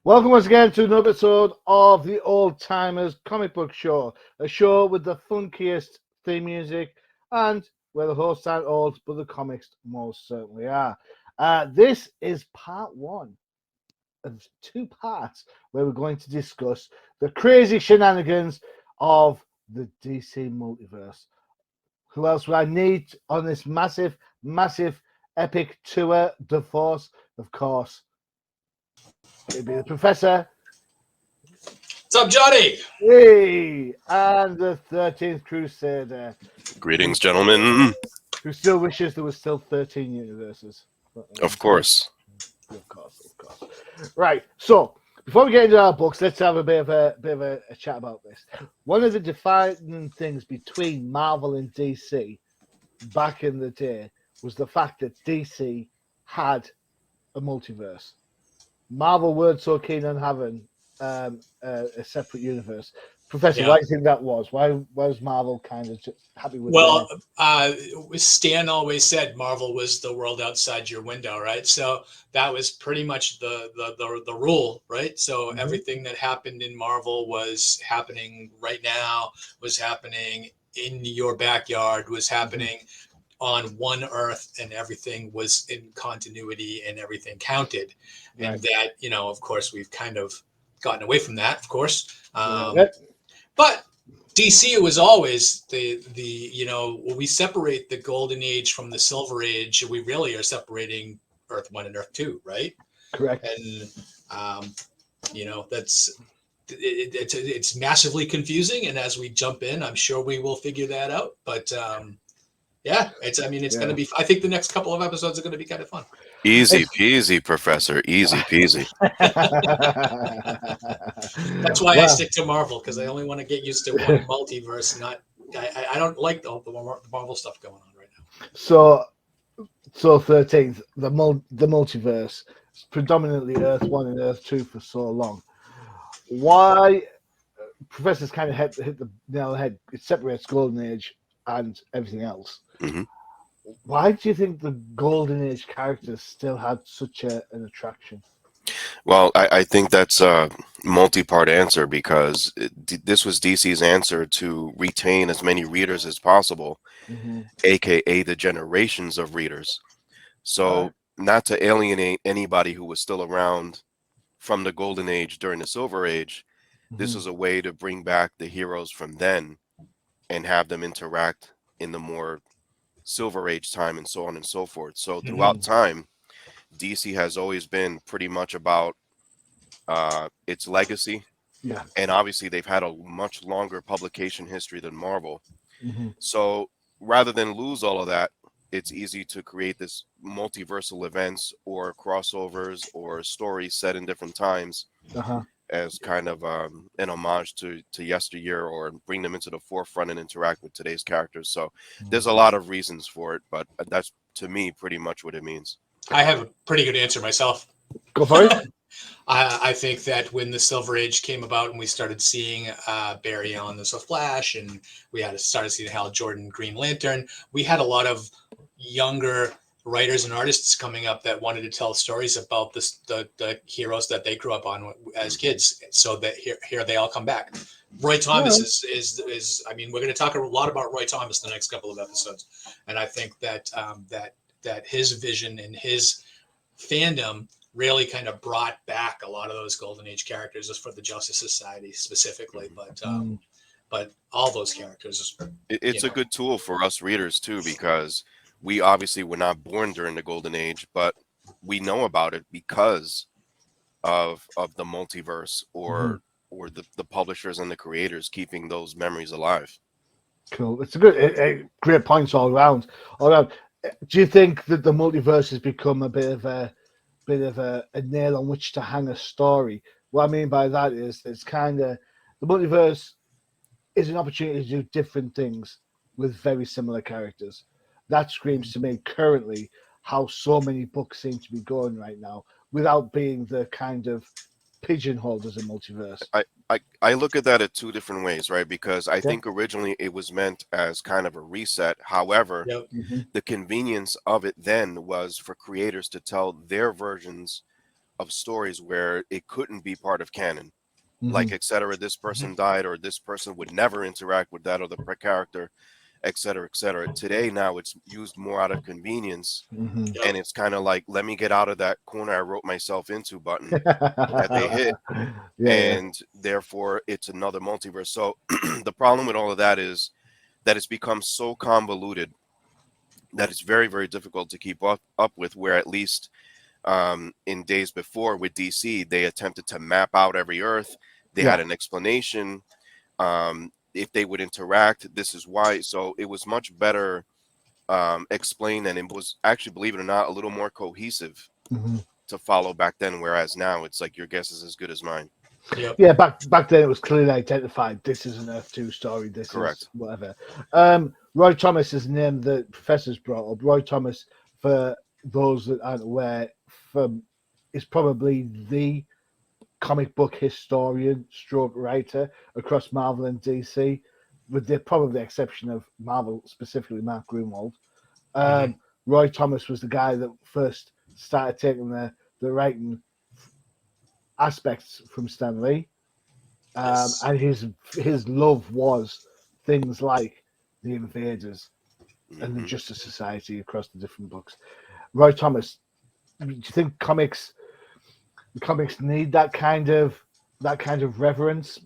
Welcome once again to another episode of the Old-Timers Comic Book Show, a show with the funkiest theme music and where the hosts aren't old, but the comics most certainly are. This is part one of two parts where we're going to discuss the crazy shenanigans of the DC multiverse. Who else would I need on this massive, massive, epic tour de force? Of course, it'd be the Professor. What's up, Johnny? Hey, and the 13th Crusader. Greetings, gentlemen. Who still wishes there was still 13 universes. Of course. Of course. Right, so before we get into our books, let's have a bit of a chat about this. One of the defining things between Marvel and DC back in the day was the fact that DC had a multiverse. Marvel weren't so keen on having a separate universe. Professor, why do you think that was? Why was Marvel kind of just happy with Stan always said Marvel was the world outside your window, right? So that was pretty much the rule, right? So everything that happened in Marvel was happening right now, was happening in your backyard, was happening on one Earth, and everything was in continuity and everything counted. Right. And that, of course, we've kind of gotten away from that, of course. But DC was always when we separate the golden age from the silver age, we really are separating Earth 1 and Earth 2, right? Correct. And it's massively confusing, and as we jump in, I'm sure we will figure that out. But it's going to be, I think the next couple of episodes are going to be kind of fun. Easy peasy, Professor. Easy peasy. That's why I stick to Marvel, because I only want to get used to one multiverse. I don't like the Marvel stuff going on right now. So 13th, the multiverse, predominantly Earth 1 and Earth 2 for so long. Why? Professor's kind of hit the nail on the head. It separates Golden Age and everything else. Mm-hmm. Why do you think the Golden Age characters still had such an attraction? Well, I think that's a multi-part answer, because this was DC's answer to retain as many readers as possible, aka the generations of readers. So not to alienate anybody who was still around from the Golden Age during the Silver Age, this was a way to bring back the heroes from then and have them interact in the more Silver Age time and so on and so forth. So throughout time, DC has always been pretty much about its legacy. Yeah. And obviously they've had a much longer publication history than Marvel. So rather than lose all of that, it's easy to create this multiversal events or crossovers or stories set in different times as kind of an homage to yesteryear, or bring them into the forefront and interact with today's characters. So there's a lot of reasons for it, but that's, to me, pretty much what it means. I have a pretty good answer myself. Go for it. I think that when the Silver Age came about and we started seeing Barry Allen as a Flash, and we started seeing Hal Jordan Green Lantern, we had a lot of younger writers and artists coming up that wanted to tell stories about the heroes that they grew up on as kids. So that here they all come back. Roy Thomas is I mean, we're going to talk a lot about Roy Thomas the next couple of episodes, and I think that that his vision and his fandom really kind of brought back a lot of those Golden Age characters, just for the Justice Society specifically, but all those characters. It's a good tool for us readers too, because we obviously were not born during the Golden Age, but we know about it because of the multiverse, or the publishers and the creators keeping those memories alive. Cool. It's a great points all around. Do you think that the multiverse has become a bit of a nail on which to hang a story? What I mean by that is, it's kind of, the multiverse is an opportunity to do different things with very similar characters. That screams to me currently how so many books seem to be going right now, without being the kind of pigeonholed as a multiverse. I look at that at two different ways, right? Because I think originally it was meant as kind of a reset. However, the convenience of it then was for creators to tell their versions of stories where it couldn't be part of canon, like Mhm. etc. This person died, or this person would never interact with that other character, etc., etc. Today, now it's used more out of convenience, Mhm. Yep. and it's kind of like, let me get out of that corner I wrote myself into button that they hit, Yeah. and therefore it's another multiverse. So the problem with all of that is that it's become so convoluted that it's very, very difficult to keep up with. Where at least in days before with DC, they attempted to map out every Earth. They had Yeah. an explanation. If they would interact, this is why. So it was much better explained, and it was actually, believe it or not, a little more cohesive Mhm. to follow back then. Whereas now it's like your guess is as good as mine. Yep. Yeah, back then it was clearly identified. This is an Earth 2 story. This is Correct. whatever. Roy Thomas is the name that professors brought up. Roy Thomas, for those that aren't aware, is probably the comic book historian, stroke writer across Marvel and DC, with the probably exception of Marvel, specifically Mark Grunwald. hmm Roy Thomas was the guy that first started taking the writing aspects from Stan Lee, Yes. and his love was things like the Invaders and the Hmm. Justice Society across the different books. Roy Thomas, do you think comics need that kind of reverence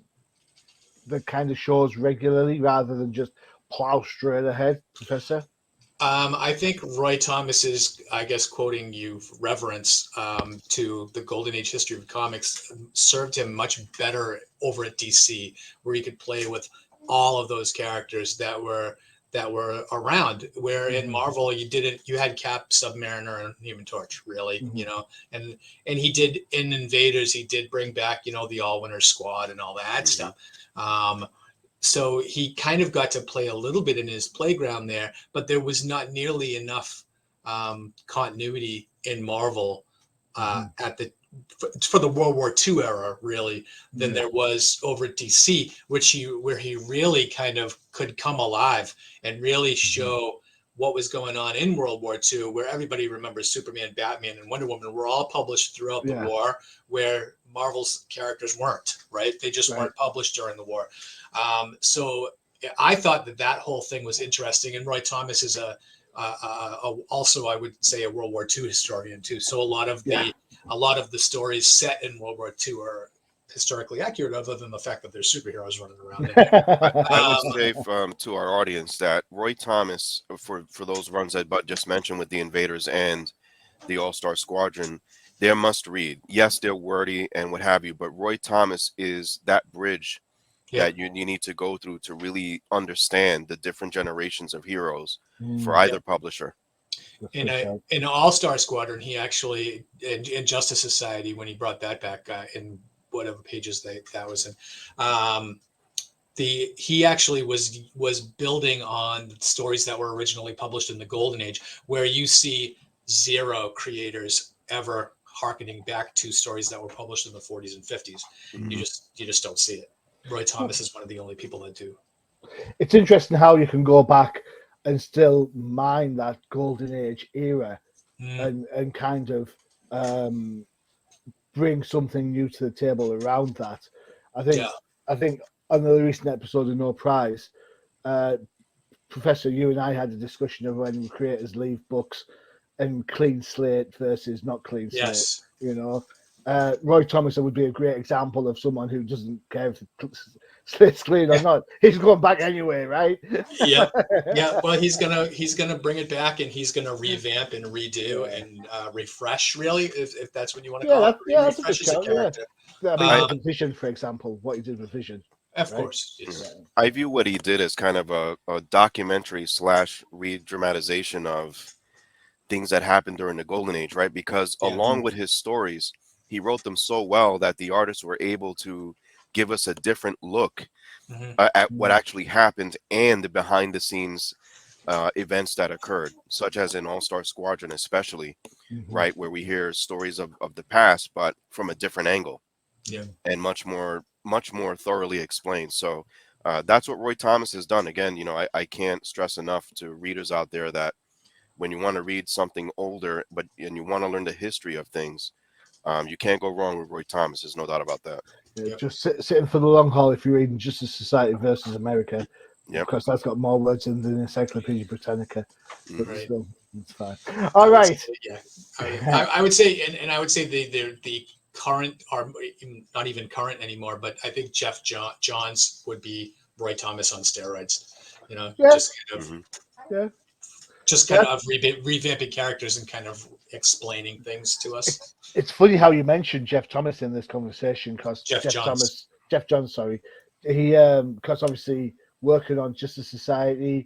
that kind of shows regularly rather than just plow straight ahead, Professor? I think Roy Thomas is, I guess, quoting you, reverence to the golden age history of comics served him much better over at DC, where he could play with all of those characters that were around. Where in Mm-hmm. Marvel, you had Cap, Submariner, and Human Torch, really, Mm-hmm. and he did in Invaders, he did bring back, the All Winter Squad and all that Hmm. stuff. Um, so he kind of got to play a little bit in his playground there, but there was not nearly enough continuity in Marvel Mm-hmm. at the for the World War II era, really, than Yeah. there was over at DC, where he really kind of could come alive and really Mm-hmm. show what was going on in World War II, where everybody remembers Superman, Batman, and Wonder Woman were all published throughout the Yeah. war, where Marvel's characters weren't, right? They just Right. weren't published during the war. So I thought that whole thing was interesting. And Roy Thomas is also, I would say, a World War II historian too. So Yeah. a lot of the stories set in World War II are historically accurate, other than the fact that there's superheroes running around in there. I would Um, say to our audience that Roy Thomas, for those runs that Bud just mentioned with the Invaders and the All-Star Squadron, they're must read. Yes, they're wordy and what have you, but Roy Thomas is that bridge yeah, that you need to go through to really understand the different generations of heroes for Mm, yeah. either publisher. In for a sure. in All Star Squadron, he actually in Justice Society when he brought that back in whatever pages that was in. Um, he actually was building on stories that were originally published in the Golden Age, where you see zero creators ever harkening back to stories that were published in the 40s and 50s. Mhm. You just don't see it. Roy Thomas is one of the only people that do. It's interesting how you can go back and still mine that golden age era Mm, and kind of um, bring something new to the table around that. I yeah, think I think on the recent episode of No Prize, uh, Professor, you and I had a discussion of when creators leave books and clean slate versus not clean slate. yes, You know, Roy Thomas would be a great example of someone who doesn't care if the slate's clean or yeah. not. He's going back anyway, right? Yep. Yeah. Well, he's gonna bring it back, and he's gonna revamp and redo Yeah, and refresh. Really, if that's what you want to call it, he that's a good refreshes a shout. Yeah, character. I mean, I look Um, at Vision, for example. What he did with Vision, of right? course, yeah. yes. Yeah. I view what he did as kind of a documentary slash re-dramatization of things that happened during the Golden Age, right? Because Yeah. along with his stories, he wrote them so well that the artists were able to give us a different look hmm at what Mm, actually happened and the behind the scenes events that occurred, such as in All-Star Squadron, especially, mhm, right, where we hear stories of the past, but from a different angle Yeah. mm. and much more thoroughly explained. So that's what Roy Thomas has done. Again, I can't stress enough to readers out there that when you want to read something older, and you want to learn the history of things, You can't go wrong with Roy Thomas. There's no doubt about that. Yeah, Yep. just sitting for the long haul if you're reading Justice Society versus America. Yep. Of course, that's got more words in than Encyclopedia Britannica, but Mhm. Right. still, it's fine. I All would right. say, yeah, I would say, and I would say the current are not even current anymore, but I think Johns would be Roy Thomas on steroids. You know, Yeah, Mhm. yeah, just kind yeah. of revamping characters and kind of explaining things to us. It's funny how you mentioned Jeff Thomas in this conversation because Jeff Johns, sorry, he because obviously working on Justice Society,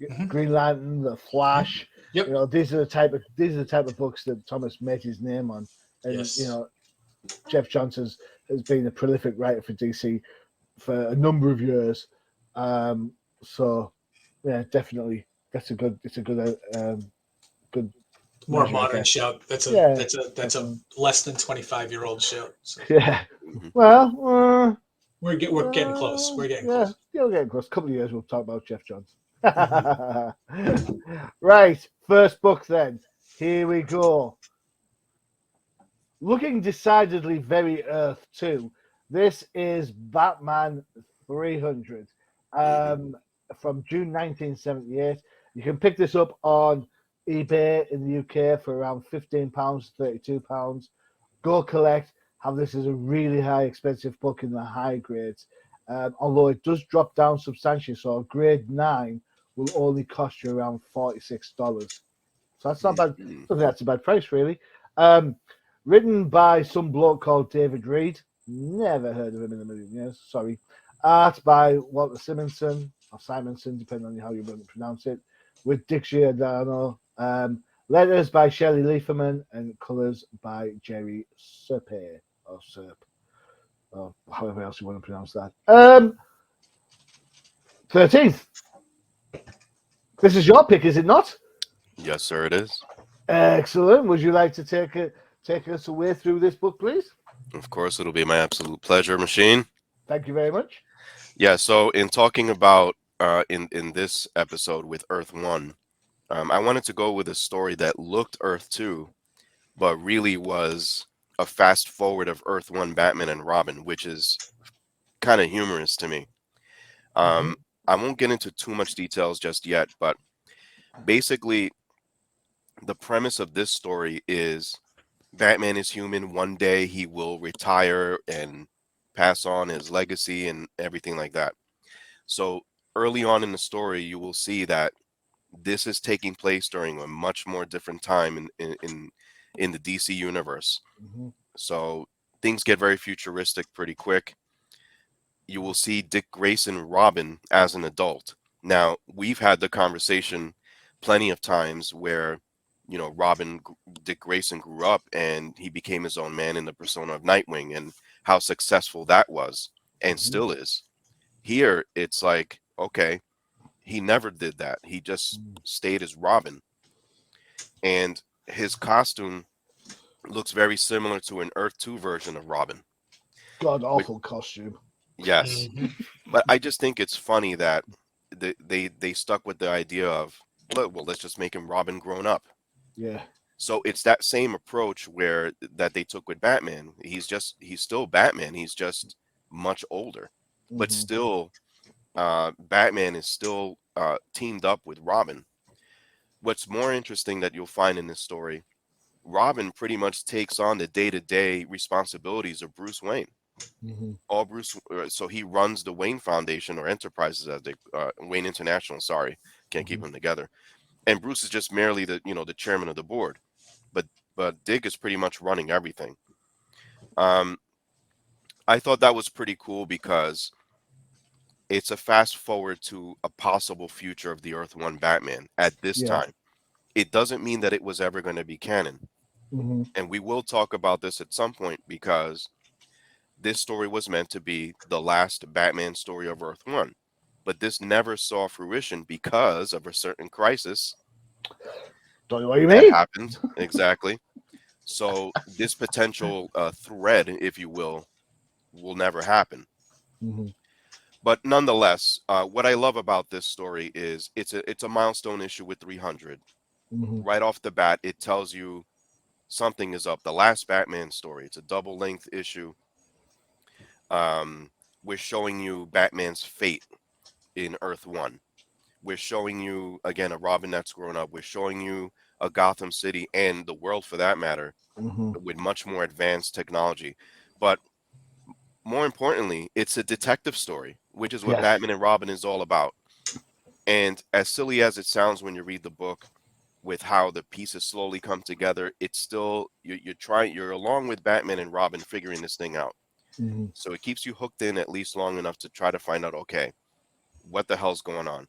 Mhm. Green Lantern, The Flash. Yep. You know, these are the type of books that Thomas made his name on, and you Yes. know, Jeff Johns has been a prolific writer for DC for a number of years. So yeah, definitely it's a good More measure, I modern guess. shout. Yeah, That's a definitely. less than 25-year-old shout. So Yeah. Mhm. Well, we're getting close. We're getting yeah, close. we're getting close. A couple of years we'll talk about Jeff Johns. Mhm. Right, first book then. Here we go. Looking decidedly very Earth too. This is Batman 300 Mhm. from June 1978. You can pick this up on eBay in the UK for around £15, £32. Go collect. Have this as a really high expensive book in the high grades. Although it does drop down substantially, so a grade 9 will only cost you around $46. So that's not bad. I Mhm. don't think that's a bad price, really. Um, Written by some bloke called David Reed. Never heard of him in a million years. Sorry. Art by Walter Simonson or Simonson, depending on how you want to pronounce it. With Dick Giordano. Letters by Shelley Lieferman and colours by Jerry Serpe or Serp or however else you want to pronounce that. 13th. This is your pick, is it not? Yes, sir, it is. Excellent. Would you like to take us away through this book, please? Of course, it'll be my absolute pleasure, Machine. Thank you very much. Yeah, so in talking about in this episode with Earth 1, I wanted to go with a story that looked Earth 2, but really was a fast forward of Earth 1 Batman and Robin, which is kind of humorous to me. Mm-hmm. I won't get into too much details just yet, but basically the premise of this story is Batman is human. One day he will retire and pass on his legacy and everything like that. So early on in the story, you will see that this is taking place during a much more different time in the DC universe. Mm-hmm. So things get very futuristic pretty quick. You will see Dick Grayson Robin as an adult. Now, we've had the conversation plenty of times where, you know, Dick Grayson grew up and he became his own man in the persona of Nightwing and how successful that was and Mm-hmm. still is. Here, it's like, okay, he never did that. He just stayed as Robin. And his costume looks very similar to an Earth 2 version of Robin. God Which, awful costume. yes. Mhm. But I just think it's funny that they stuck with the idea of, well, let's just make him Robin grown up. Yeah. So it's that same approach where that they took with Batman. He's still Batman. He's just much older, but Mm-hmm. still, Batman is still teamed up with Robin. What's more interesting that you'll find in this story, Robin pretty much takes on the day-to-day responsibilities of Bruce Wayne. Mm-hmm. So he runs the Wayne Foundation or Enterprises as they Wayne International. Sorry, can't keep Mm-hmm. them together. And Bruce is just merely the chairman of the board. But Dick is pretty much running everything. Um, I thought that was pretty cool because it's a fast forward to a possible future of the Earth One Batman at this Yeah. time. It doesn't mean that it was ever going to be canon, Mm-hmm. and we will talk about this at some point because this story was meant to be the last Batman story of Earth One, but this never saw fruition because of a certain crisis Don't know what you that mean. happened. Exactly. So this potential thread, if you will never happen. Mm-hmm. But nonetheless, what I love about this story is it's a milestone issue with 300. Mm-hmm. Right off the bat, it tells you something is up. The last Batman story, it's a double length issue. We're showing you Batman's fate in Earth 1. We're showing you again a Robin that's grown up. We're showing you a Gotham City and the world for that matter with much more advanced technology. But more importantly, it's a detective story, which is what Yes. Batman and Robin is all about. And as silly as it sounds when you read the book, with how the pieces slowly come together, it's still you're along with Batman and Robin figuring this thing out. So it keeps you hooked in at least long enough to try to find out, okay, what the hell's going on.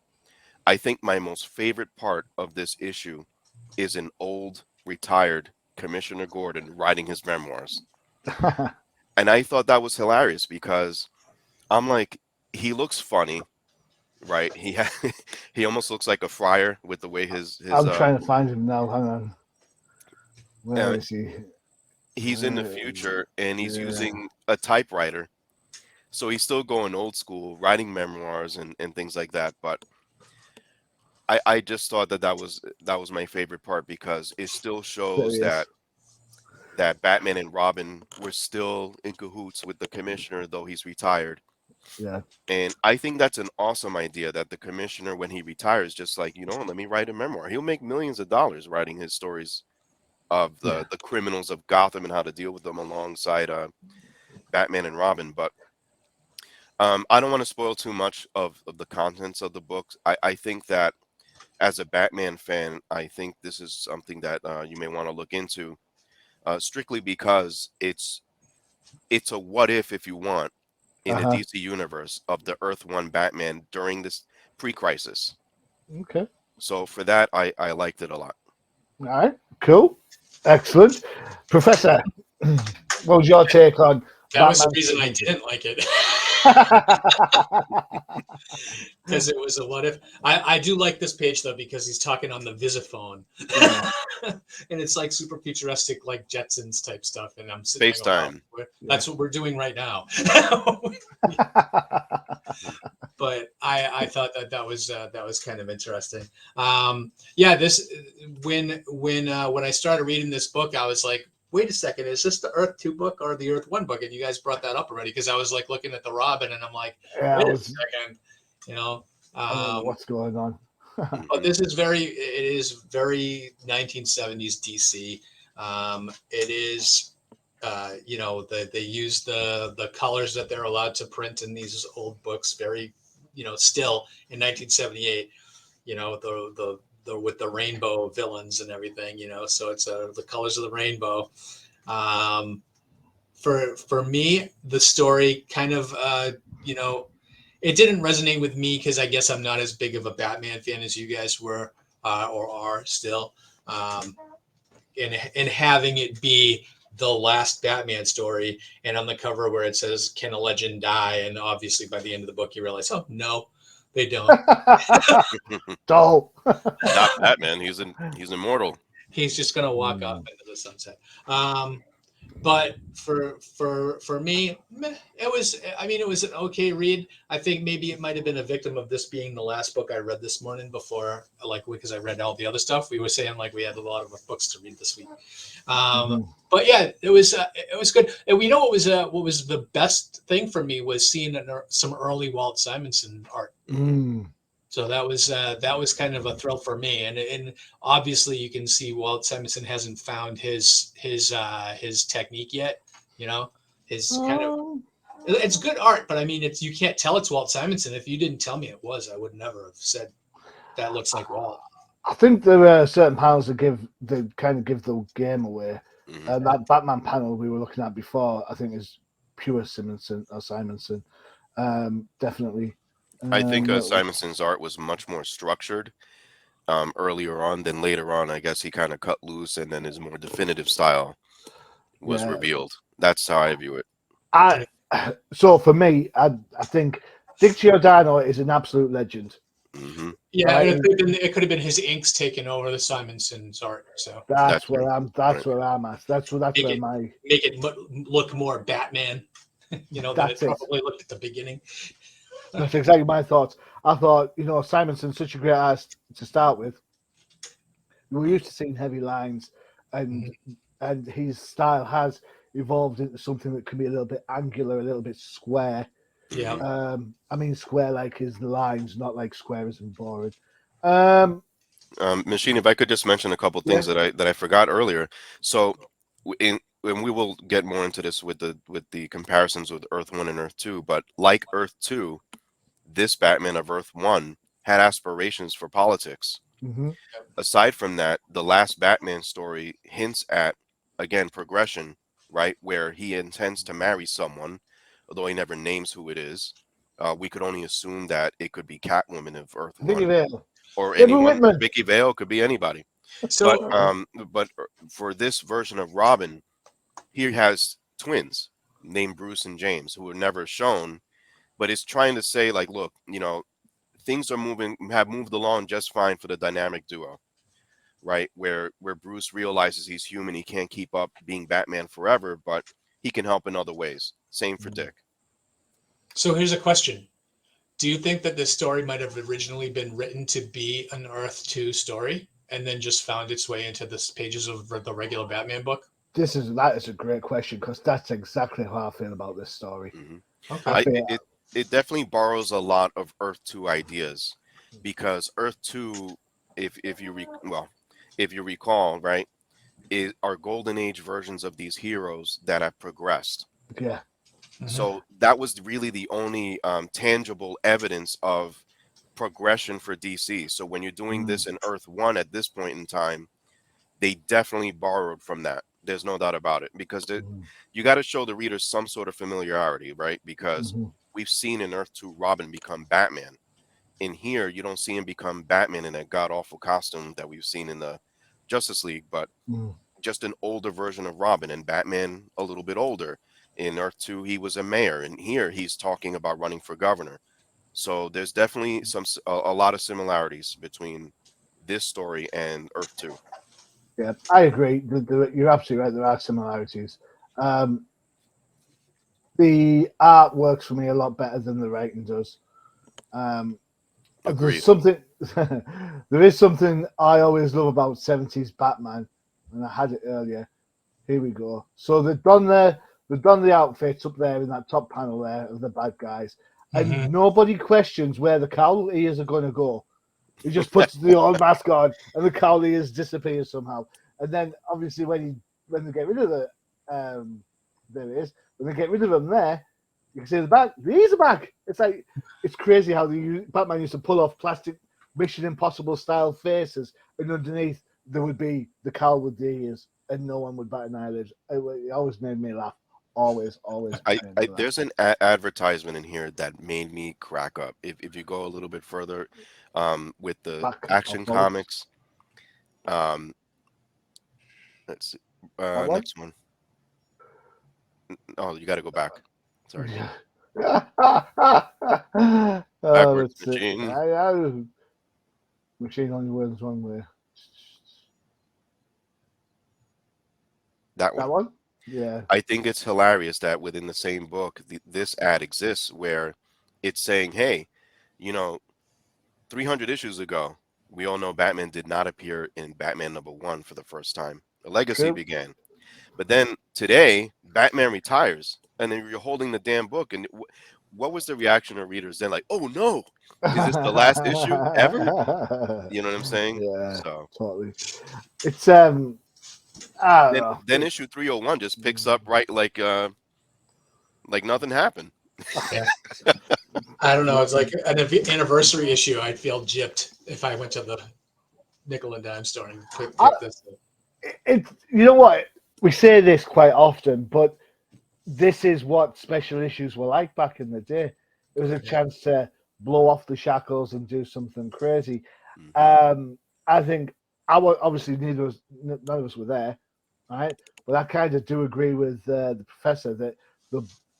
I think my most favorite part of this issue is an old retired Commissioner Gordon writing his memoirs. And I thought that was hilarious because I'm like, he looks funny, right? He almost looks like a friar with the way his I'm trying to find him now. Hang on. Where is he? He's in the future and he's using a typewriter. So he's still going old school, writing memoirs and things like that. But I just thought that was my favorite part because it still shows that Batman and Robin were still in cahoots with the commissioner, though he's retired. Yeah. And I think that's an awesome idea that the commissioner, when he retires, just like, let me write a memoir. He'll make millions of dollars writing his stories of the criminals of Gotham and how to deal with them alongside Batman and Robin. But I don't want to spoil too much of the contents of the books. I think that as a Batman fan, I think this is something that you may want to look into, strictly because it's a what if you want, in the DC universe of the Earth 1 Batman during this pre-crisis. Okay. So for that, I liked it a lot. All right. Cool. Excellent. Professor, what was your take on That was the reason I didn't like it. Because it was a what if. I do like this page though because he's talking on the visiphone, and it's like super futuristic, like Jetsons type stuff. And I'm sitting FaceTime. That's what we're doing right now. But I thought that was kind of interesting. This when I started reading this book, I was like, wait a second, is this the Earth 2 book or the Earth 1 book? And you guys brought that up already because I was like looking at the Robin and I'm like, wait a second, I don't know what's going on. But it is very 1970s DC. It is, they use the colors that they're allowed to print in these old books very, still in 1978, the with the rainbow villains and everything, so it's the colors of the rainbow. For me, the story kind of, it didn't resonate with me because I guess I'm not as big of a Batman fan as you guys were or are still. And having it be the last Batman story, and on the cover where it says, "Can a legend die?" And obviously by the end of the book, you realize, oh no, they don't. Don't. Not Batman. He's immortal. He's just gonna walk off into the sunset. But for me, it was an okay read. I think maybe it might have been a victim of this being the last book I read this morning before, because I read all the other stuff. We were saying like we had a lot of books to read this week. But yeah, it was good. And we know what was the best thing for me was seeing some early Walt Simonson art. So that was kind of a thrill for me, and obviously you can see Walt Simonson hasn't found his technique yet. His kind of, it's good art, but I mean you can't tell it's Walt Simonson. If you didn't tell me it was, I would never have said that looks like Walt. I think there are certain panels that kind of give the game away. That Batman panel we were looking at before, I think, is pure Simonson. Definitely. I think Simonson's art was much more structured earlier on than later on. I guess he kind of cut loose, and then his more definitive style was revealed. That's how I view it. So for me, I think Dick Giordano is an absolute legend. Yeah, it could have been his inks taking over the Simonson's art. So that's where I'm at. That's where my make it look more Batman. Than it probably looked at the beginning. That's exactly my thoughts. I thought, Simonson's such a great artist to start with. We were used to seeing heavy lines, and and his style has evolved into something that can be a little bit angular, a little bit square. Yeah. I mean square like his lines, not like square as in boring. Um, Machine, if I could just mention a couple things yeah. that I forgot earlier. So, and we will get more into this with the comparisons with Earth 1 and Earth 2, but like Earth 2, this Batman of Earth 1 had aspirations for politics. Hmm. Aside from that, the last Batman story hints at, again, progression, right? Where he intends to marry someone, although he never names who it is. We could only assume that it could be Catwoman of Earth Vicky 1 Vale. or Deborah anyone. Whitman. Vicky Vale could be anybody. But So for this version of Robin, he has twins named Bruce and James who were never shown, but it's trying to say like, look, things have moved along just fine for the dynamic duo, right? Where Bruce realizes he's human, he can't keep up being Batman forever, but he can help in other ways. Same for Dick. so here's a question. Do you think that this story might have originally been written to be an Earth 2 story and then just found its way into the pages of the regular Batman book? That is a great question because that's exactly how I feel about this story. Hmm. I Okay. feel It definitely borrows a lot of Earth 2 ideas because Earth 2, if you recall, right, are golden age versions of these heroes that have progressed. yeah. So that was really the only tangible evidence of progression for DC. So when you're doing this in Earth 1 at this point in time, they definitely borrowed from that. There's no doubt about it because you got to show the readers some sort of familiarity, right? Because Mhm. we've seen in Earth 2 Robin become Batman. In here, you don't see him become Batman in that god awful costume that we've seen in the Justice League, but Mhm. just an older version of Robin, and Batman a little bit older. In Earth 2, he was a mayor, and here he's talking about running for governor. So there's definitely a lot of similarities between this story and Earth 2. Yeah, I agree. You're absolutely right. There are similarities. Um, the art works for me a lot better than the writing does. Um, there's Agreed. something, there is something I always love about 70s Batman, and I had it earlier. Here we go. So they've done the outfits up there in that top panel there of the bad guys, and Mm-hmm. nobody questions where the cowl ears are going to go. He just puts the old mask on, and the cowl ears disappear somehow. And then obviously when they get rid of there it is. When they get rid of them there, you can see the back. The ears are back. It's like it's crazy how Batman used to pull off plastic Mission Impossible style faces, and underneath there would be the cowl with the ears, and no one would bat an eyelid. It always made me laugh. Always made me laugh. There's an advertisement in here that made me crack up. If you go a little bit further, with the Back or Action forward. Comics, um, let's see, That one. next one. Oh, you got to go back. Sorry, Yeah. Oh, backwards that's it. machine. Machine only works one way. That That one. one? Yeah. I think it's hilarious that within the same book, this ad exists where it's saying, "Hey, you know, 300 issues ago, we all know Batman did not appear in Batman #1 for the first time. A legacy True. began. But then today, Batman retires, and then you're holding the damn book. And what was the reaction of readers then? Like, oh no, is this the last issue ever? You know what I'm saying? Yeah, So totally. It's I don't then, know. then issue 301 just picks up right like nothing happened. Yeah. I don't know. It's like an anniversary issue. I'd feel gypped if I went to the nickel and dime store and picked this up. It you know what? We say this quite often, but this is what special issues were like back in the day. It was a chance to blow off the shackles and do something crazy. Hmm. I think obviously none of us were there, right? But I kind of do agree with the professor that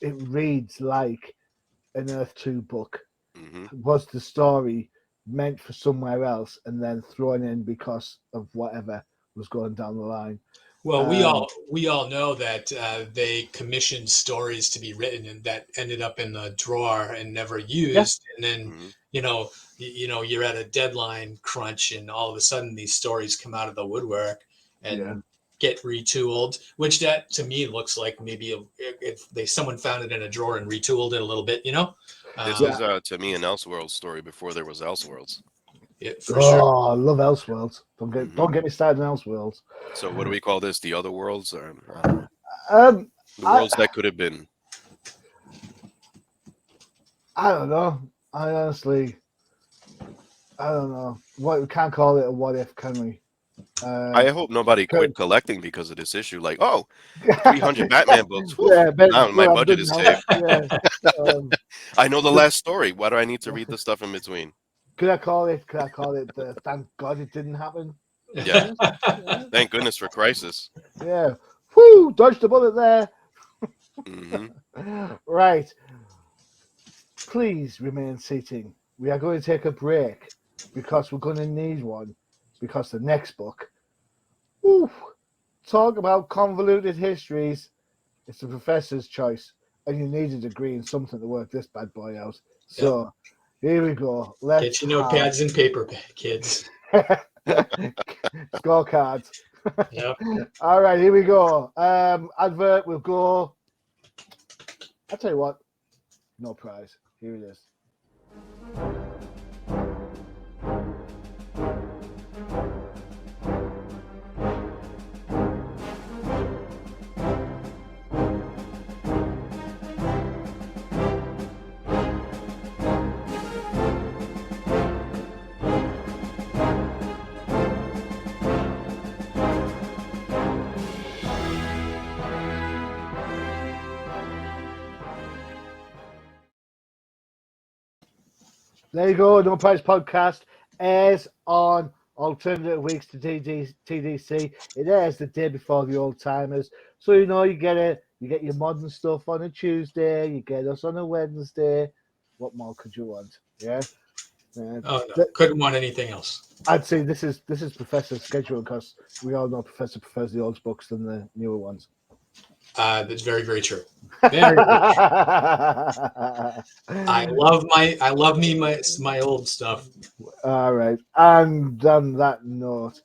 it reads like an Earth 2 book. Hmm. Was the story meant for somewhere else and then thrown in because of whatever was going down the line? Well, Um, we all know that they commissioned stories to be written and that ended up in the drawer and never yeah, used. And then Hmm. you're at a deadline crunch, and all of a sudden these stories come out of the woodwork, yeah. and get retooled, which that to me looks like maybe if someone found it in a drawer and retooled it a little bit, This um, is to me an Elseworlds story before there was Elseworlds. yeah, for sure. Oh, I love Elseworlds. Mhm. Don't get me started on Elseworlds. So what do we call this? The other worlds, or I don't know. Um, The I worlds that could have been. I don't know. I honestly, I don't know. What we can't call it a what if, can we? I hope nobody quit collecting because of this issue. Like, oh, 300 Batman books. Whew, Yeah, but now my well, I'm budget good is now. saved. Yeah. I know the last story. Why do I need to read the stuff in between? Could I call it? Could I call it the thank God it didn't happen? Yeah. Thank goodness for Crisis. Yeah. Whoo! Dodged the bullet there. Hmm. Right. Please remain seating. We are going to take a break because we're going to need one because the next book, whew, talk about convoluted histories. It's the professor's choice, and you need a degree in something to work this bad boy out. So here we go. Let's Get your notepads and paper, kids. scorecards. Yep. All right, here we go. Advert will go. I'll tell you what, no prize. Here it is. There you go. No Price Podcast airs on alternative weeks to TDC. It airs the day before the Old Timers. So you know you get it. You get your modern stuff on a Tuesday. You get us on a Wednesday. What more could you want? Yeah. Oh no, couldn't want anything else. I'd say this is Professor's schedule because we all know Professor prefers the old books than the newer ones. That's very, very true. Very, very true. I love me my old stuff. All right. And on that note,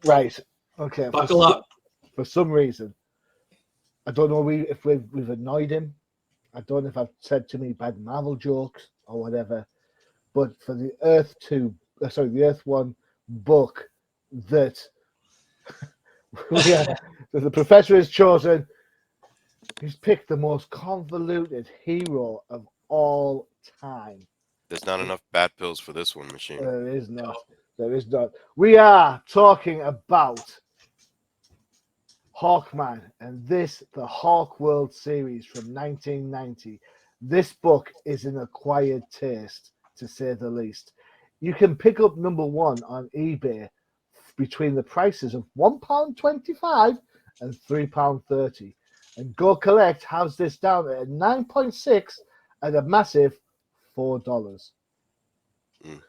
right. Okay. Buckle up. For some reason, I don't know if we've annoyed him. I don't know if I've said too many bad Marvel jokes or whatever. But for the the Earth One book that that the professor has chosen, he's picked the most convoluted hero of all time. There's not enough bat pills for this one, Machine. There is not. There is not. We are talking about Hawkman and the Hawk World series from 1990. This book is an acquired taste, to say the least. You can pick up number one on eBay between the prices of £1.25 and £3.30. And Go Collect has this down at 9.6 at a massive $4. Mm.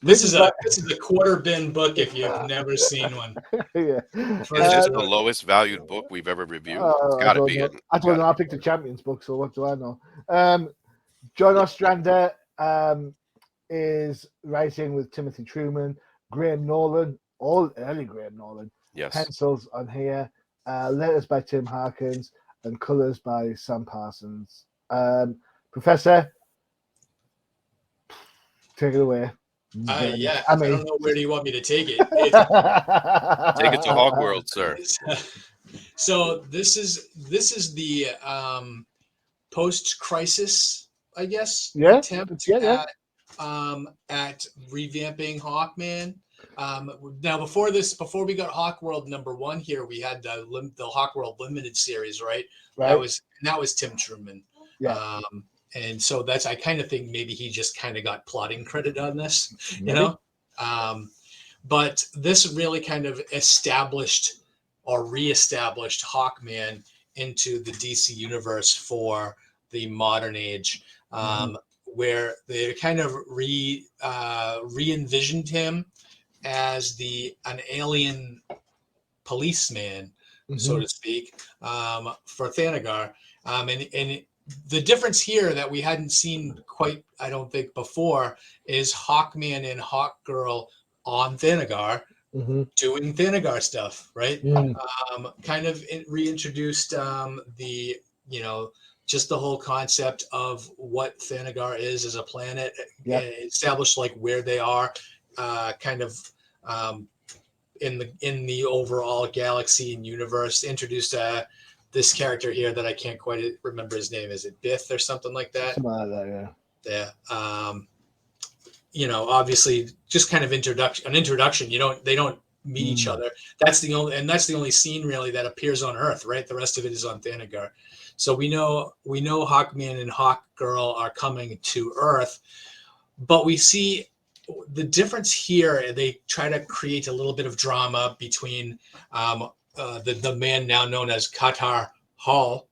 This is a quarter bin book if you've never seen one. Yeah. Is this the lowest valued book we've ever reviewed? It's got to be. I don't know. I picked the Champions book, so what do I know? John Ostrander is writing with Timothy Truman, Graham Nolan, all early Graham Nolan. Yes. Pencils on here, letters by Tim Harkins, and colors by Sam Parsons. Professor, take it away. Yeah, I don't know where do you want me to take it. Take it to Hawkworld, sir. So this is the post-crisis, I guess, attempt at revamping Hawkman. Now before we got Hawkworld #1 here, we had the Hawkworld Limited series, right? That was Tim Truman. Yeah. And so I kind of think maybe he just kind of got plotting credit on this, but this really kind of established or reestablished Hawkman into the DC universe for the modern age, where they kind of re-envisioned him as an alien policeman, so to speak, for Thanagar, and the difference here that we hadn't seen quite, I don't think, before is Hawkman and Hawkgirl on Thanagar doing Thanagar stuff, right? Mm. Kind of reintroduced the, just the whole concept of what Thanagar is as a planet, established like where they are, kind of in the overall galaxy and universe. Introduced this character here that I can't quite remember his name. Is it Bith or something like that? Something like that, yeah. Obviously just kind of introduction. They don't meet each other. That's the only scene really that appears on Earth, right? The rest of it is on Thanagar. So we know Hawkman and Hawkgirl are coming to Earth, but we see the difference here. They try to create a little bit of drama between the man now known as Qatar Hall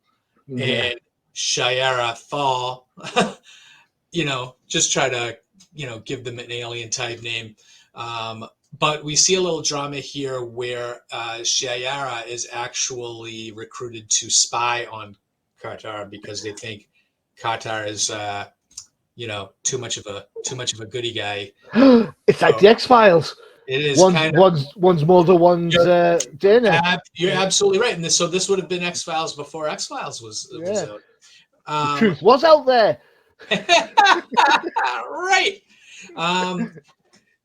and Shiera Thal. Just try to give them an alien type name. But we see a little drama here where Shiera is actually recruited to spy on Qatar because they think Qatar is too much of a goody guy. It's like the X-Files. It is one's Mulder, one's Dana. You're absolutely right. And so this would have been X-Files before X-Files was out. The truth was out there. Right.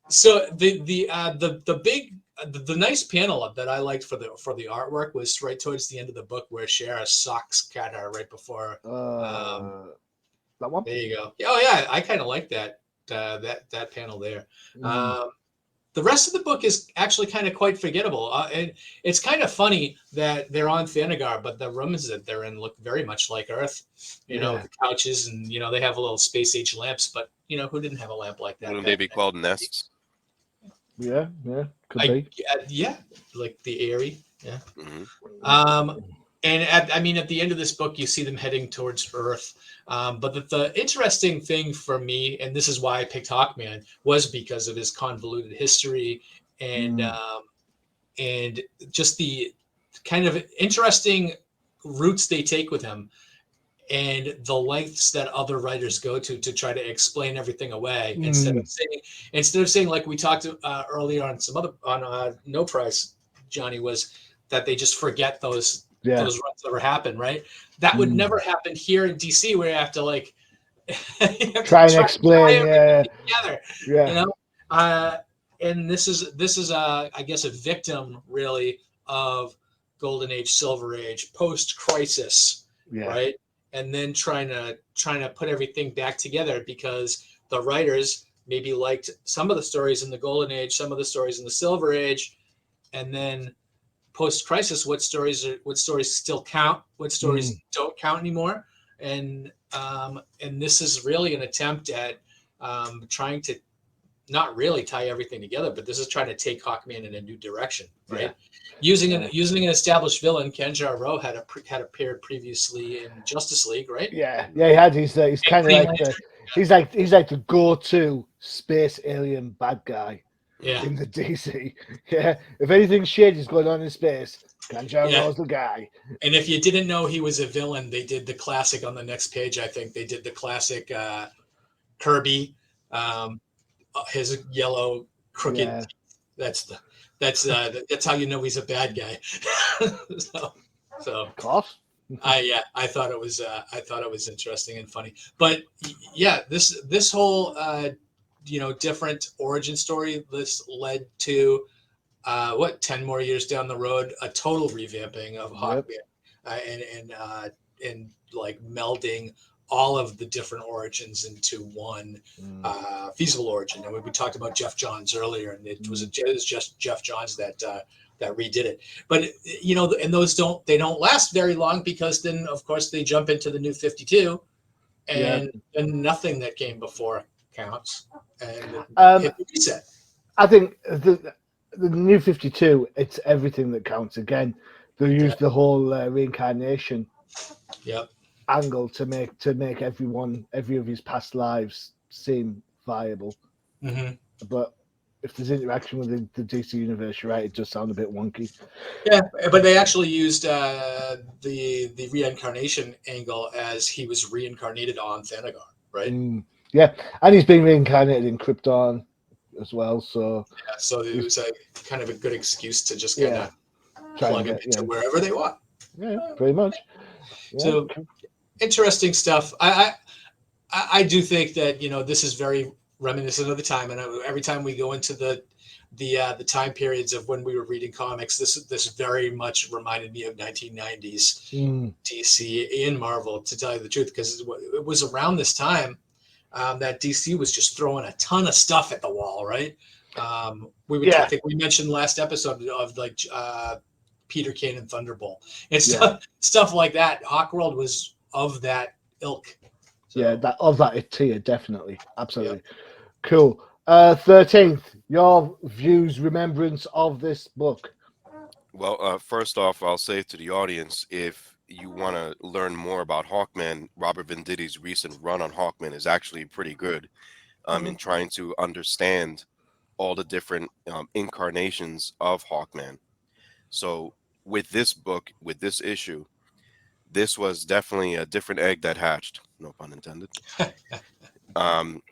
So the nice panel that I liked for the artwork was right towards the end of the book where Shara socks Qatar right before. That one. There you go. Oh yeah, I kind of like that panel there. The rest of the book is actually kind of quite forgettable. And it's kind of funny that they're on Thanagar, but the rooms that they're in look very much like Earth. The couches and, they have a little space age lamps, but, who didn't have a lamp like that? Wouldn't they be called nests? Yeah. Could be. Yeah, like the Airy. Yeah. Mm-hmm. And at the end of this book, you see them heading towards Earth. But the interesting thing for me, and this is why I picked Hawkman, was because of his convoluted history and just the kind of interesting routes they take with him and the lengths that other writers go to try to explain everything away instead of saying like we talked earlier on No Price, Johnny, was that they just forget those runs ever happen, right? That would never happen here in DC where you have to try and explain together. Yeah. And this is I guess a victim really of Golden Age, Silver Age, post-crisis, right? And then trying to put everything back together because the writers maybe liked some of the stories in the Golden Age, some of the stories in the Silver Age, and then post-crisis, what stories still count, what stories don't count anymore, and this is really an attempt at trying to not really tie everything together, but this is trying to take Hawkman in a new direction, right? Using an established villain. Ken Jarreau had appeared previously in Justice League, right? Yeah, he had. He's kind of like he's like the go-to space alien bad guy. In the DC. Yeah. If anything shady is going on in space, Ken Jarreau's the guy. And if you didn't know he was a villain, they did the classic on the next page. I think they did the classic Kirby, his yellow crooked. That's how you know he's a bad guy. so of course. I thought it was interesting and funny. But this whole different origin story. This led to 10 more years down the road, a total revamping of Hawkman, and like melding all of the different origins into one feasible origin. And we talked about Jeff Johns earlier, and it was just Jeff Johns that redid it. But and those don't last very long because then of course they jump into the New 52, and nothing that came before counts, and hit the reset. I think the New 52, it's everything that counts again. They use the whole reincarnation angle to make every of his past lives seem viable. But if there's interaction with the DC universe, you're right, it does sound a bit wonky. Yeah, but they actually used the reincarnation angle as he was reincarnated on Thanagar, right? Yeah, and he's been reincarnated in Krypton. as well. So Yeah, so it it's, was a kind of a good excuse to just kind yeah, of try and plug them get into wherever they want. yeah, pretty much. Yeah, So interesting stuff. I do think that this is very reminiscent of the time, and every time we go into the time periods of when we were reading comics, this very much reminded me of 1990s mm, DC in Marvel, to tell you the truth, because it was around this time that DC was just throwing a ton of stuff at the wall, right? I yeah, think we mentioned last episode of like Peter Kane and Thunderbolt and yeah, stuff like that. Hawkworld was of that ilk. yeah. So, That of that tier, definitely, yeah. absolutely. Cool. 13th, your views, remembrance of this book. Well, first off, I'll say to the audience, if you want to learn more about Hawkman, Robert Venditti's recent run on Hawkman is actually pretty good in trying to understand all the different incarnations of Hawkman. So with this book, with this issue, this was definitely a different egg that hatched. No pun intended. Um,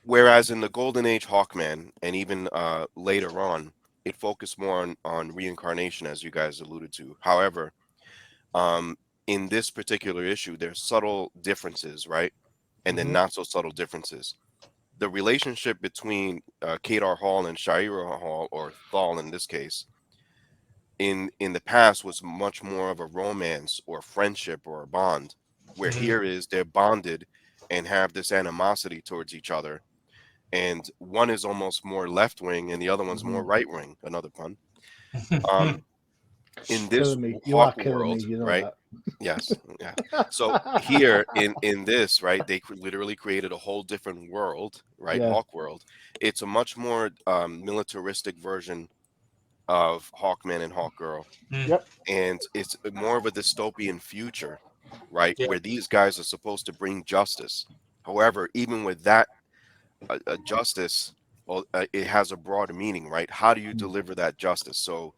whereas in the Golden Age Hawkman, and even later on, it focused more on reincarnation, as you guys alluded to. However, um, in this particular issue, there's subtle differences, right? And then Hmm. not so subtle differences. The relationship between Kadar Hall and Shaira Hall, or Thal in this case, in the past was much more of a romance or friendship or a bond, where Mhm. here is they're bonded and have this animosity towards each other, and one is almost more left wing and the other one's more Hmm. right wing, another pun. um in this Killing me. You are Hawk killing me. world, You know right? Yes, yeah. So here in this, right, they literally created a whole different world, right? Yeah. Hawk world. It's a much more militaristic version of Hawkman and Hawkgirl, Mm. Yep. and it's more of a dystopian future, right, Yeah. where these guys are supposed to bring justice. However, even with that justice, well, it has a broader meaning, right? How do you Mm. deliver that justice? So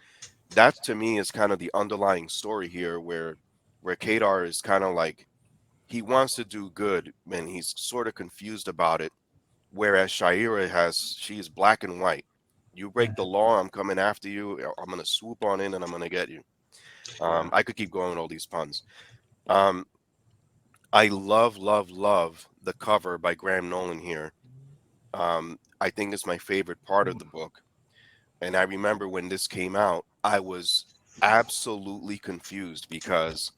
that to me is kind of the underlying story here, where Kadar is kind of like he wants to do good and he's sort of confused about it, whereas Shaira has she's black and white. You break the Mhm. law, I'm coming after you. I'm gonna swoop on in and I'm gonna get you. Yeah. I could keep going with all these puns. Um, I love the cover by Graham Nolan here. I think it's my favorite part of the book. And I remember when this came out, I was absolutely confused because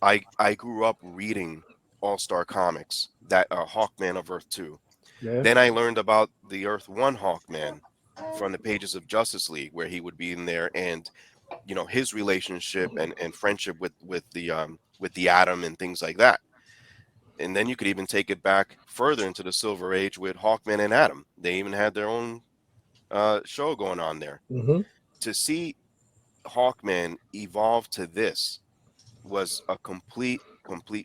I grew up reading All Star Comics, that Hawkman of Earth 2. Yeah. Then I learned about the Earth 1 Hawkman from the pages of Justice League, where he would be in there, and his relationship and friendship with the Atom and things like that. And then you could even take it back further into the Silver Age with Hawkman and Atom. They even had their own show going on there. Hmm. To see Hawkman evolve to this was a complete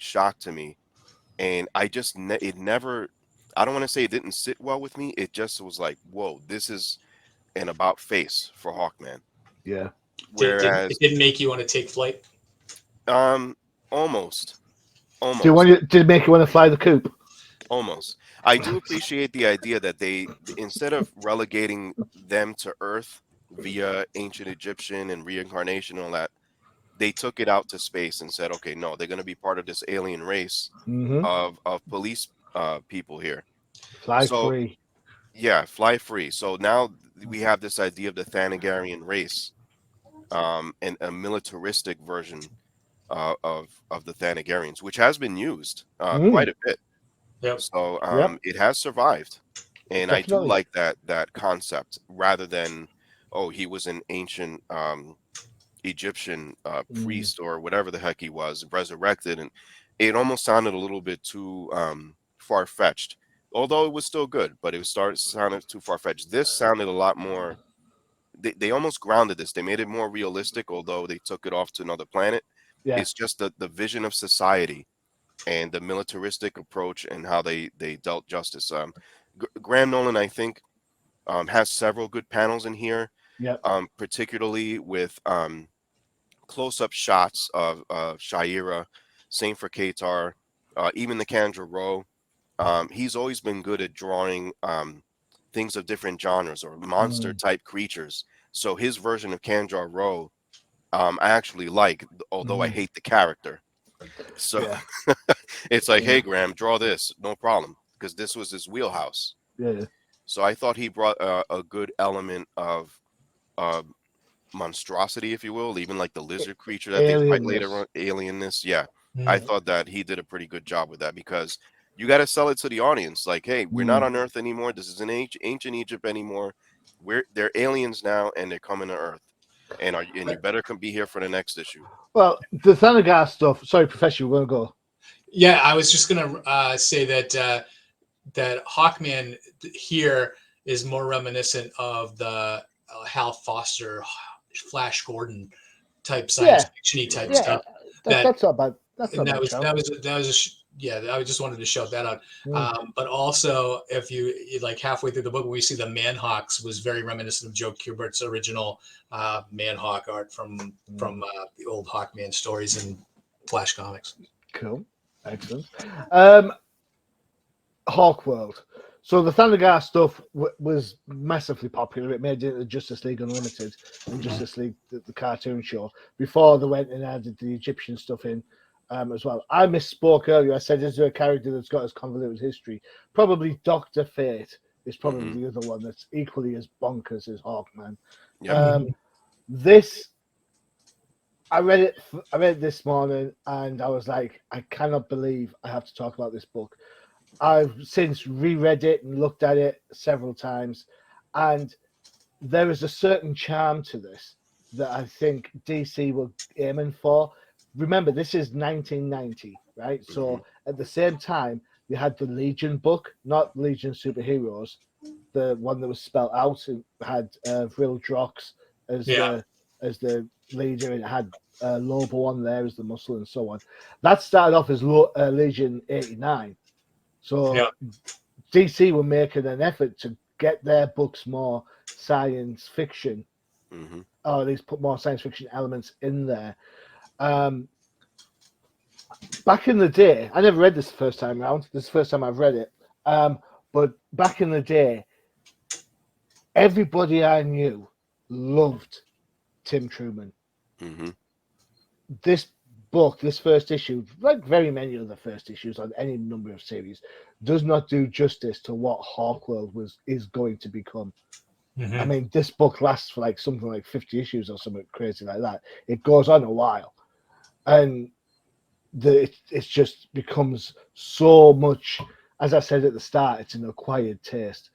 shock to me, and I just it never. I don't want to say it didn't sit well with me. It just was like, whoa, this is an about face for Hawkman. Yeah. It Whereas, didn't make you want to take flight. um, almost, Do you want almost, you? Did it make you want to fly the coop? almost. I do appreciate the idea that they, instead of relegating them to Earth via ancient Egyptian and reincarnation and all that, they took it out to space and said, okay, no, they're going to be part of this alien race Hmm. of police people here. Fly So free. yeah, fly free. So now we have this idea of the Thanagarian race, and a militaristic version of the Thanagarians, which has been used quite Mm. a bit. Yep. So Yep. it has survived, and I do Definitely. like that concept rather than, oh, he was an ancient Egyptian Mm. priest or whatever the heck he was, resurrected, and it almost sounded a little bit too far fetched. Although it was still good, but it started sounded too far fetched. This sounded a lot more. They almost grounded this. They made it more realistic, although they took it off to another planet. Yeah. It's just the vision of society and the militaristic approach and how they dealt justice. Graham Nolan, I think, has several good panels in here, Yep. particularly with close-up shots of Shaira, same for Qatar, even the Kandra Row. He's always been good at drawing. things of different genres or monster type creatures. So his version of Kanjar Row, I actually like, although I hate the character. So Yeah. it's like, Yeah. hey, Graham, draw this, no problem, because this was his wheelhouse. Yeah. So I thought he brought a good element of uh, monstrosity, if you will, even like the lizard creature that they fight later Alienness. on, alienness. Yeah, I Mm. thought that he did a pretty good job with that because you got to sell it to the audience. Like, hey, we're not on Earth anymore. This isn't ancient Egypt anymore. They're aliens now, and they're coming to Earth, and you better be here for the next issue. Well, the Thanagar stuff. Sorry, Professor, we're gonna go. Yeah, I was just gonna say that that Hawkman here is more reminiscent of the Hal Foster, Flash Gordon type science Yeah. fiction-y type Yeah. stuff. That That's not bad. That's not and that bad, was show. that was that was a yeah. I just wanted to shout that out. But also, if you like halfway through the book, we see the Manhawks was very reminiscent of Joe Kubert's original Manhawk art from the old Hawkman stories and Flash comics. Cool. Excellent. Hawkworld. So the Thanagar stuff was massively popular. It made it the Justice League Unlimited and Justice League, the cartoon show, before they went and added the Egyptian stuff in as well. I misspoke earlier. I said, is there a character that's got as convoluted history? Probably Dr. Fate is probably the other one that's equally as bonkers as Hawkman. Yeah. This, I read it this morning and I was like, I cannot believe I have to talk about this book. I've since reread it and looked at it several times, and there is a certain charm to this that I think DC were aiming for. Remember, this is 1990, right? So at the same time, we had the Legion book, not Legion Superheroes, the one that was spelled out. It had Vril Drox as the leader, and it had Lobo on there as the muscle, and so on. That started off as Legion 89. So DC were making an effort to get their books more science fiction, or at least put more science fiction elements in there. Back in the day, I never read this the first time around. This is the first time I've read it. But back in the day, everybody I knew loved Tim Truman. This book, this first issue, like very many other first issues on any number of series, does not do justice to what Hawkworld is going to become. I mean, this book lasts for like something like 50 issues or something crazy like that. It goes on a while, and it just becomes so much. As I said at the start, it's an acquired taste.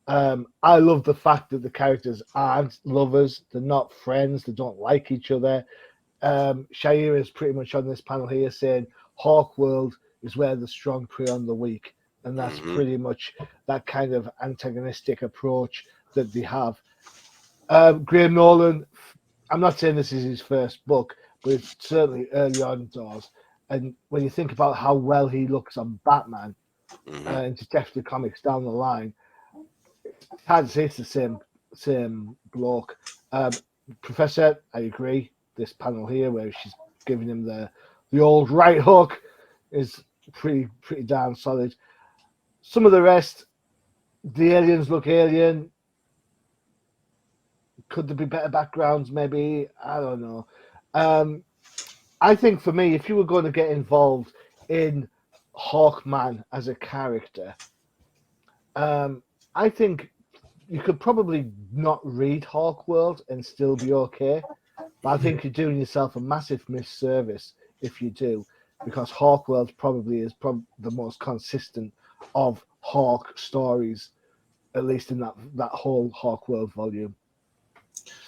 I love the fact that the characters aren't lovers; they're not friends. They don't like each other. Shair is pretty much on this panel here saying Hawkworld is where the strong prey on the weak, and that's pretty much that kind of antagonistic approach that they have. Graham Nolan, I'm not saying this is his first book, but it's certainly early on doors. And when you think about how well he looks on Batman and Detective Comics down the line, it's hard to say it's the same bloke. Professor, I agree. This panel here where she's giving him the old right hook is pretty damn solid. Some of the rest, the aliens look alien. Could there be better backgrounds? Maybe, I don't know. I think for me, if you were going to get involved in Hawkman as a character, I think you could probably not read Hawkworld and still be okay. But I think you're doing yourself a massive misservice if you do, because Hawkworld probably is the most consistent of Hawk stories, at least in that whole Hawkworld volume.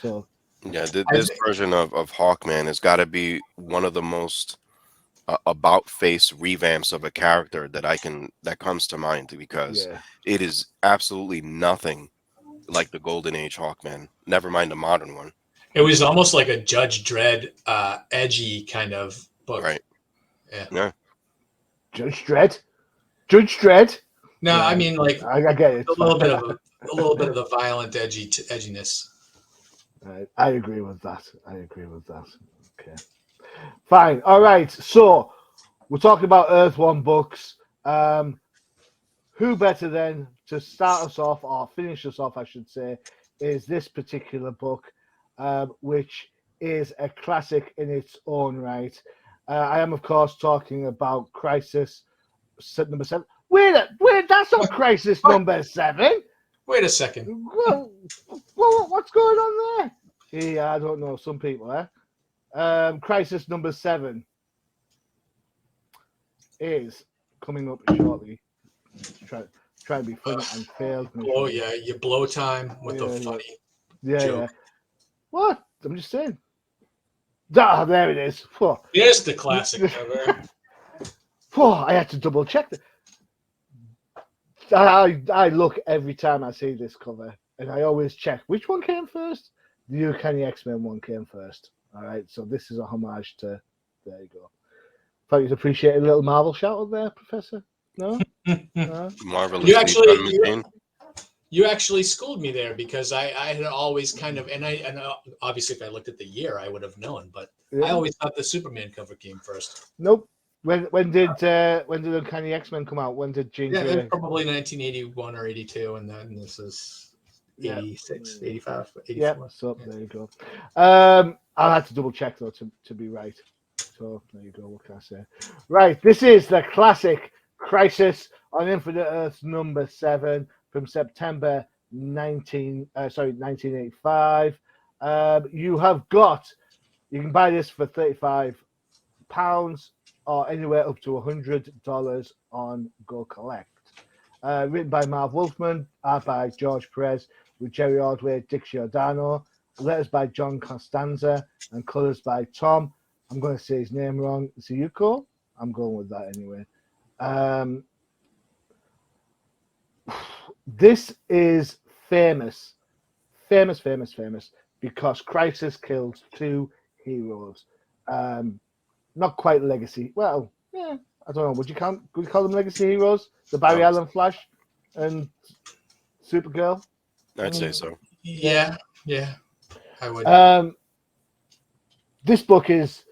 So yeah, this version of Hawkman has got to be one of the most about face revamps of a character that comes to mind, because it is absolutely nothing like the Golden Age Hawkman. Never mind the modern one. It was almost like a Judge Dredd, edgy kind of book. Right. Yeah. Judge Dredd. No, Yeah, I mean like I get it. a little bit of the violent edginess. I agree with that. Okay. Fine. All right. So we're talking about Earth One books. who better then to start us off, or finish us off, I should say, is this particular book, which is a classic in its own right. I am, of course, talking about Crisis number 7. Wait, that's not Crisis number 7. Wait a second. Well, what's going on there? Yeah, I don't know. Some people, Crisis number 7 is coming up shortly. Try and be funny and failed. Oh yeah, your blow time with the funny joke. Yeah. What? I'm just saying. Ah, there it is. Here's the classic cover. I had to double check that. I look every time I see this cover, and I always check which one came first. The Uncanny X-Men one came first. All right, so this is a homage to. There you go. Thought you'd appreciate a little Marvel shout out there, Professor. No, Marvelous. You actually schooled me there, because I had always kind of, and obviously if I looked at the year I would have known, but I always thought the Superman cover came first. Nope. When did Uncanny X-Men come out? When did Jean Grey? Probably 1981 or 82, and then this is 86, 85, 84. Yeah, so there you go. I had to double check though to be right. So there you go. What can I say? Right, this is the classic Crisis on Infinite Earths number 7 from September 1985. You can buy this for £35 or anywhere up to $100 on Go Collect. Written by Marv Wolfman, art by George Perez, with Jerry Ordway, Dick Giordano, letters by John Costanza, and colors by Tom. I'm going to say his name wrong. Ziyuko? I'm going with that anyway. This is famous because Crisis killed 2 heroes. Not quite legacy. Well, yeah, I don't know. Would you call them legacy heroes? The Barry Allen Flash and Supergirl? I'd say so. Yeah, I would. This book is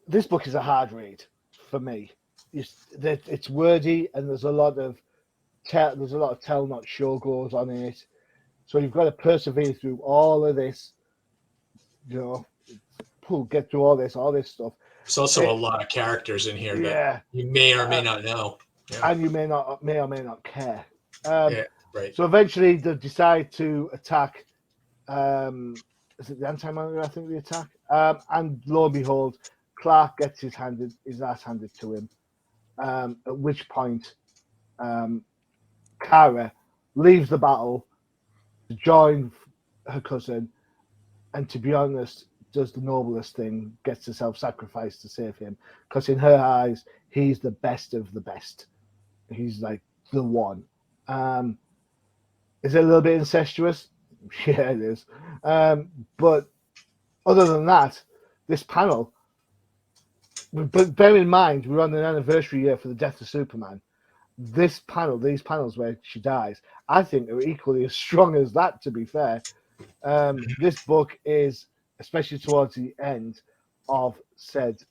a hard read for me. It's wordy, and there's a lot of tell not show goes on it. So you've got to persevere through all of this. Get through all this stuff. There's also a lot of characters in here that you may or may not know, and you may or may not care. Right. So eventually they decide to attack. Is it the Anti-Monitor? I think they attack. And lo and behold, Clark gets his ass handed to him. At which point, Kara leaves the battle to join her cousin, and to be honest, does the noblest thing, gets herself sacrificed to save him, because in her eyes, he's the best of the best. He's like the one. Is it a little bit incestuous? Yeah, it is. But other than that, this panel, but bear in mind, we're on an anniversary year for the death of Superman. These panels where she dies, I think are equally as strong as that, to be fair. This book is, especially towards the end of said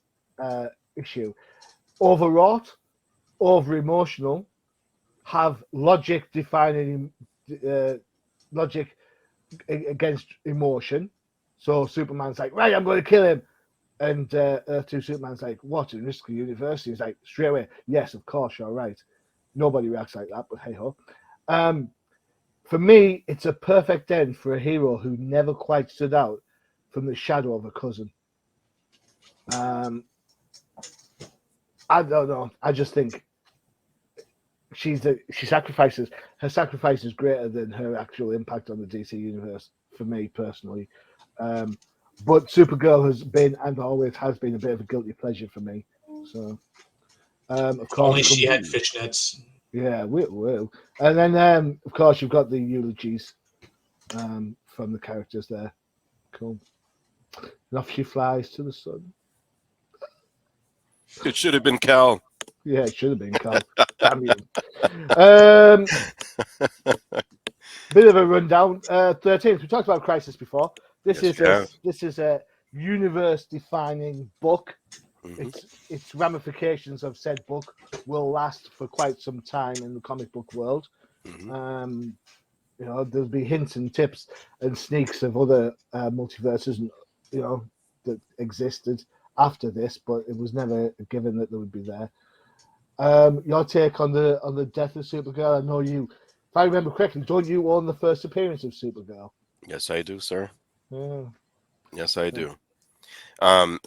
issue, overwrought, over-emotional, have logic defining logic against emotion. So Superman's like, right, I'm going to kill him. And Earth 2 Superman's like, what, in Risky University? He's like, straight away, yes, of course, you're right. Nobody reacts like that, but hey-ho. For me, it's a perfect end for a hero who never quite stood out from the shadow of a cousin. I don't know. I just think her sacrifice is greater than her actual impact on the DC universe, for me personally. But Supergirl has been, and always has been, a bit of a guilty pleasure for me. So, of course, only she had fishnets. Yeah, will. And then, of course, you've got the eulogies from the characters there. Cool. And off she flies to the sun. It should have been Cal. Yeah, it should have been Cal. Damn you. Bit of a rundown. 13th. We talked about Crisis before. This is a universe-defining book Hmm. its ramifications of said book will last for quite some time in the comic book world. Hmm. Um, there'll be hints and tips and sneaks of other multiverses, you know, that existed after this, but it was never given that they would be there. Your take on the death of Supergirl? I know you, if I remember correctly, don't you own the first appearance of Supergirl? Yes, I do, sir. Yeah. Yes, I do. Um,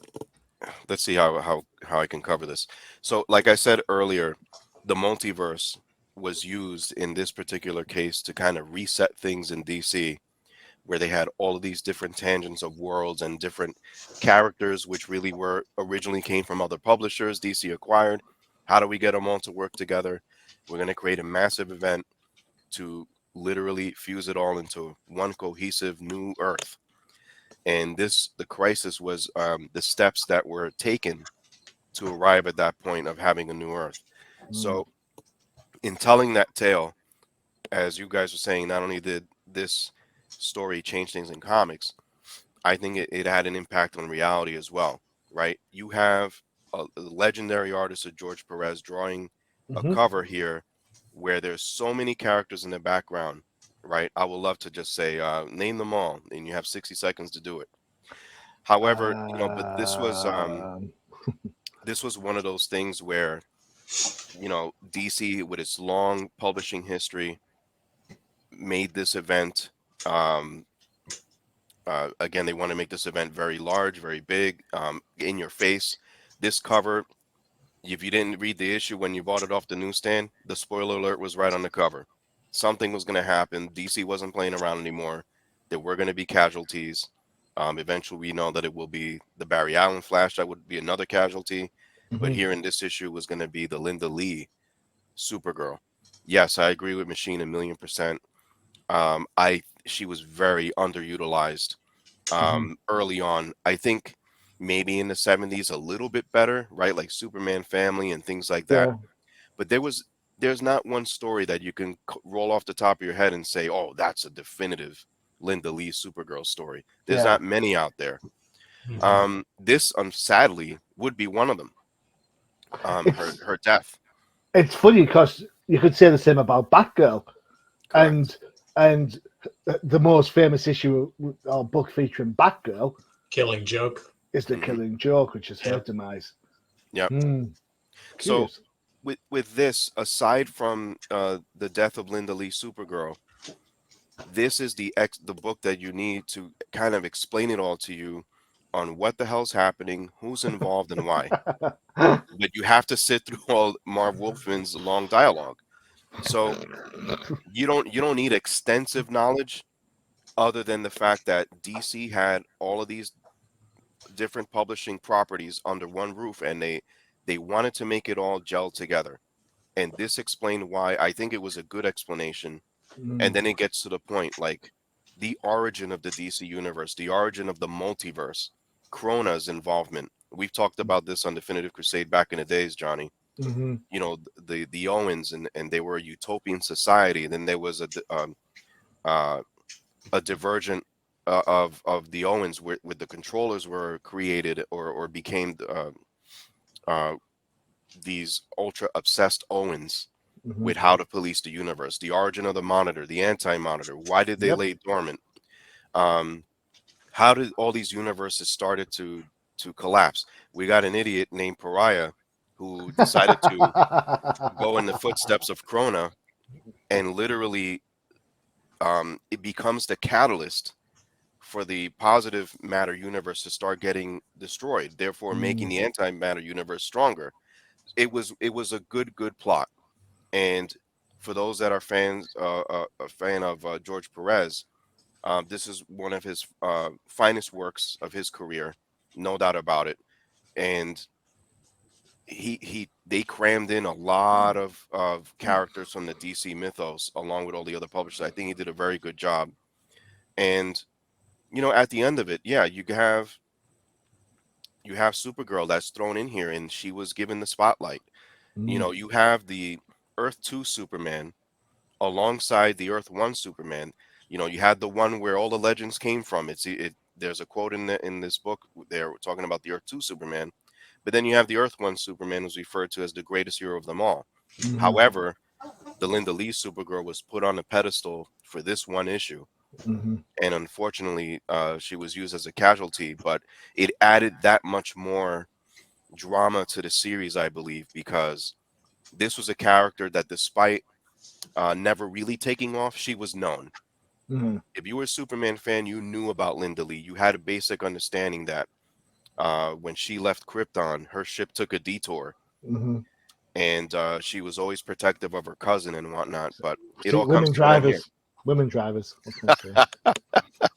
let's see how I can cover this. So, like I said earlier, the multiverse was used in this particular case to kind of reset things in DC, where they had all of these different tangents of worlds and different characters, which really were originally came from other publishers DC acquired. How do we get them all to work together? We're going to create a massive event to literally fuse it all into one cohesive new Earth. And the crisis was the steps that were taken to arrive at that point of having a new Earth. Mm. So, in telling that tale, as you guys were saying, not only did this story change things in comics, I think it had an impact on reality as well, right? You have a legendary artist of George Perez drawing a Hmm. cover here where there's so many characters in the background, right? I would love to just say, name them all, and you have 60 seconds to do it. However, but Um, this was one of those things where, DC with its long publishing history made this event. Um, Again, they want to make this event very large, very big, in your face. This cover, if you didn't read the issue when you bought it off the newsstand, the spoiler alert was right on the cover. Something was going to happen. DC wasn't playing around anymore. There were going to be casualties. Eventually, we know that it will be the Barry Allen Flash that would be another casualty. But mhm. here in this issue was going to be the Linda Lee Supergirl. Yes, I agree with Machine a million percent. I She was very underutilized Mhm. early on. I think maybe in the 70s a little bit better, right? Like Superman Family and things like that. Yeah. But there's not one story that you can roll off the top of your head and say, "Oh, that's a definitive Linda Lee Supergirl story." There's Yeah. not many out there. Mhm. This sadly would be one of them. Her It's her death. it's funny because you could say the same about Batgirl, Correct. and and the most famous issue or book featuring Batgirl Killing Joke. is the Hmm. Killing Joke, which is her Yep. demise. Yep. Hmm. So Curious. with this, aside from the death of Linda Lee Supergirl, this is the book that you need to kind of explain it all to you on what the hell's happening, who's involved, and why. But you have to sit through all Marv Wolfman's long dialogue. So you don't need extensive knowledge other than the fact that DC had all of these different publishing properties under one roof, and they wanted to make it all gel together. And this explained why. I think it was a good explanation. And Mm. then it gets to the point, like the origin of the DC universe, the origin of the multiverse, Krona's involvement. We've talked about this on Definitive Crusade back in the days, Johnny. Mhm. The Owens, and they were a utopian society. And then there was uh, a divergent of the Owens, where the controllers were created or became uh, these ultra obsessed Owens Mhm. with how to police the universe, the origin of the Monitor, the Anti-Monitor. Why did they Yep. lay dormant? Um, how did all these universes started to collapse? We got an idiot named Pariah who decided to go in the footsteps of Krona, and literally it becomes the catalyst for the positive matter universe to start getting destroyed, therefore making Mm. the antimatter universe stronger. It was a good plot. And for those that are a fan of George Perez, this is one of his finest works of his career, no doubt about it. And they crammed in a lot of characters from the DC mythos along with all the other publishers. I think he did a very good job. And at the end of it, yeah, you have Supergirl that's thrown in here, and she was given the spotlight. Mm. You have the Earth 2 Superman alongside the Earth One Superman. You had the one where all the legends came from. There's a quote in this book. They're talking about the Earth Two Superman, But then you have the Earth One Superman, who's referred to as the greatest hero of them all. Mhm. However, the Linda Lee Supergirl was put on a pedestal for this one issue, Mhm. and unfortunately, she was used as a casualty. But it added that much more drama to the series, I believe, because this was a character that, despite never really taking off, she was known. Mhm. If you were a Superman fan, you knew about Linda Lee. You had a basic understanding that when she left Krypton, her ship took a detour, Mhm. and she was always protective of her cousin and whatnot. But it See, all comes to an end here. women drivers. What can I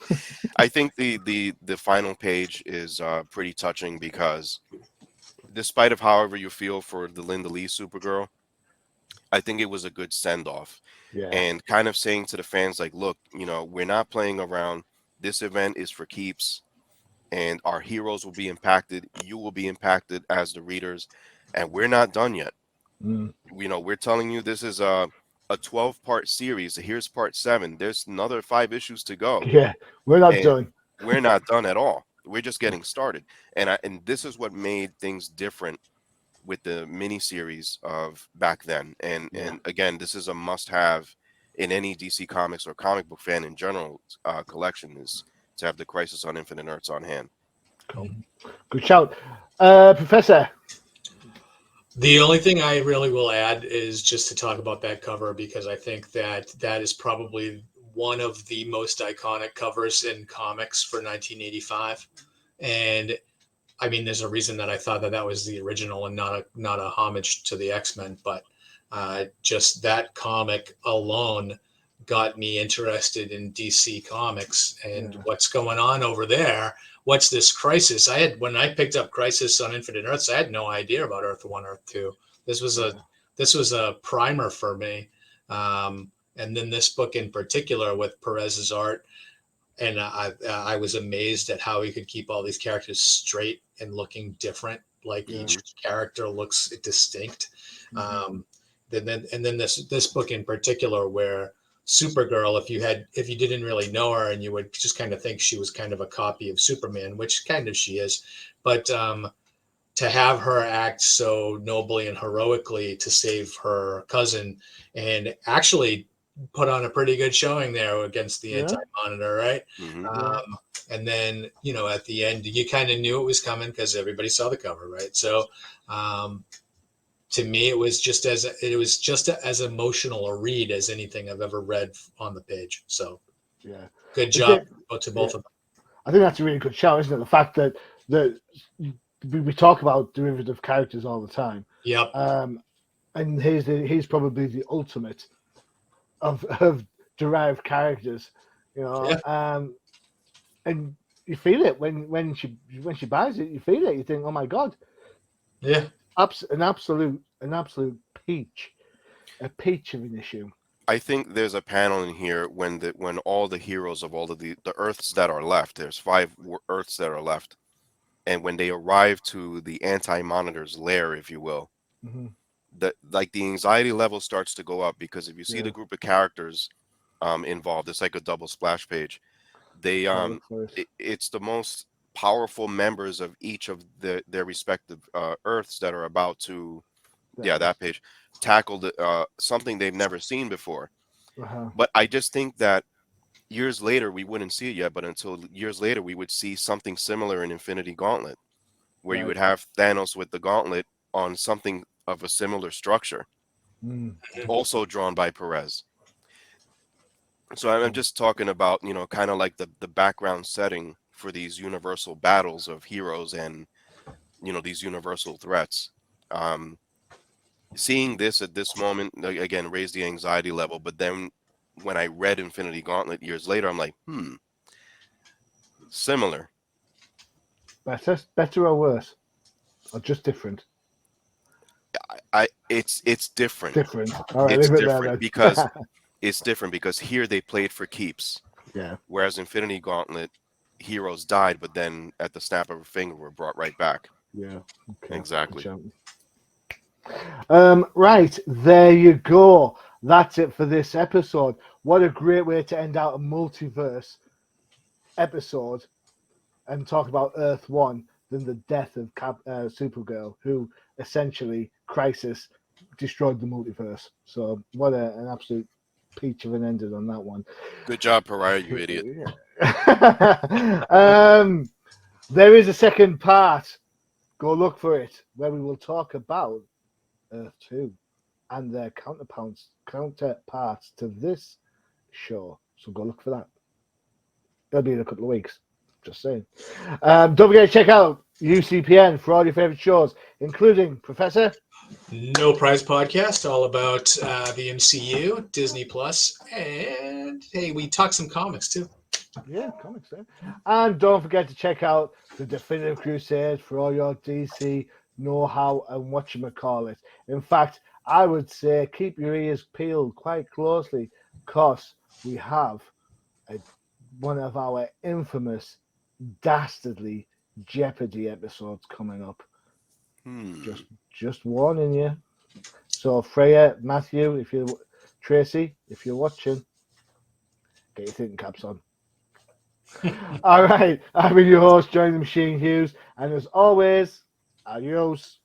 say? I think the final page is pretty touching because, despite of however you feel for the Linda Lee Supergirl, I think it was a good send off, Yeah. and kind of saying to the fans like, look, we're not playing around. This event is for keeps, and our heroes will be impacted. You will be impacted as the readers, and we're not done yet. Mm. We're telling you this is a 12-part series. Here's part 7. There's another 5 issues to go, Yeah. We're not and done. we're not done at all. We're just getting started, and this is what made things different with the miniseries of back then. And again, this is a must-have in any DC Comics or comic book fan in general collection, is to have the Crisis on Infinite Earths on hand. Cool. Good shout, Professor. The only thing I really will add is just to talk about that cover, because I think that that is probably one of the most iconic covers in comics for 1985. And I mean, there's a reason that I thought that that was the original and not a homage to the X-Men, but just that comic alone got me interested in DC Comics and what's going on over there. What's this Crisis? When I picked up Crisis on Infinite Earths, I had no idea about Earth 1, Earth 2. This was a primer for me. And then this book in particular with Perez's art, and I was amazed at how he could keep all these characters straight and looking different. Like each character looks distinct. And then this book in particular, where Supergirl, if you didn't really know her and you would just kind of think she was kind of a copy of Superman, which kind of she is, but to have her act so nobly and heroically to save her cousin, and actually put on a pretty good showing there against the Anti-Monitor, right? And then, at the end, you kind of knew it was coming because everybody saw the cover, right? So to me, it was just as emotional a read as anything I've ever read on the page. So good job to both of them. I think that's a really good shout, isn't it? The fact that we talk about derivative characters all the time. Yep. And he's probably the ultimate of derived characters, and you feel it when she buys it. You feel it. You think, oh my god, an absolute peach, a peach of an issue. I think there's a panel in here when all the heroes of all of the Earths that are left, there's 5 Earths that are left, and when they arrive to the Anti-Monitor's lair, if you will, the anxiety level starts to go up, because if you see the group of characters involved, it's like a double splash page. They it's the most powerful members of each of their respective Earths that are about to that page tackle something they've never seen before. But I just think that years later we wouldn't see it yet, but until years later we would see something similar in Infinity Gauntlet, where you would have Thanos with the gauntlet on something of a similar structure, also drawn by Perez. So I'm just talking about, kind of like the background setting for these universal battles of heroes and, these universal threats. Seeing this at this moment, again, raised the anxiety level. But then when I read Infinity Gauntlet years later, I'm like, similar. Better or worse? Or just different? It's different. Different. All right, It's leave it different there, then. because it's different because here they played for keeps. Yeah. Whereas Infinity Gauntlet, heroes died, but then at the snap of a finger were brought right back. Yeah. Okay. Exactly. Right, there you go. That's it for this episode. What a great way to end out a multiverse episode and talk about Earth 1. than the death of Supergirl, who essentially Crisis destroyed the multiverse. So what an absolute peach of an ending on that one. Good job, Pariah, you idiot. There is a second part. Go look for it, where we will talk about Earth 2 and their counterparts to this show. So go look for that. It'll be in a couple of weeks. Just saying. Don't forget to check out UCPN for all your favorite shows, including Professor. No Prize Podcast, all about the MCU, Disney Plus, and hey, we talk some comics too. Yeah, comics. And don't forget to check out the Definitive Crusade for all your DC know-how and whatchamacallit. In fact, I would say keep your ears peeled quite closely because we have one of our infamous, dastardly Jeopardy episodes coming up. Just warning you. So Freya, Matthew, Tracy, if you're watching, get your thinking caps on. All right, I've been your host, Johnny the Machine Hughes, and as always, adios.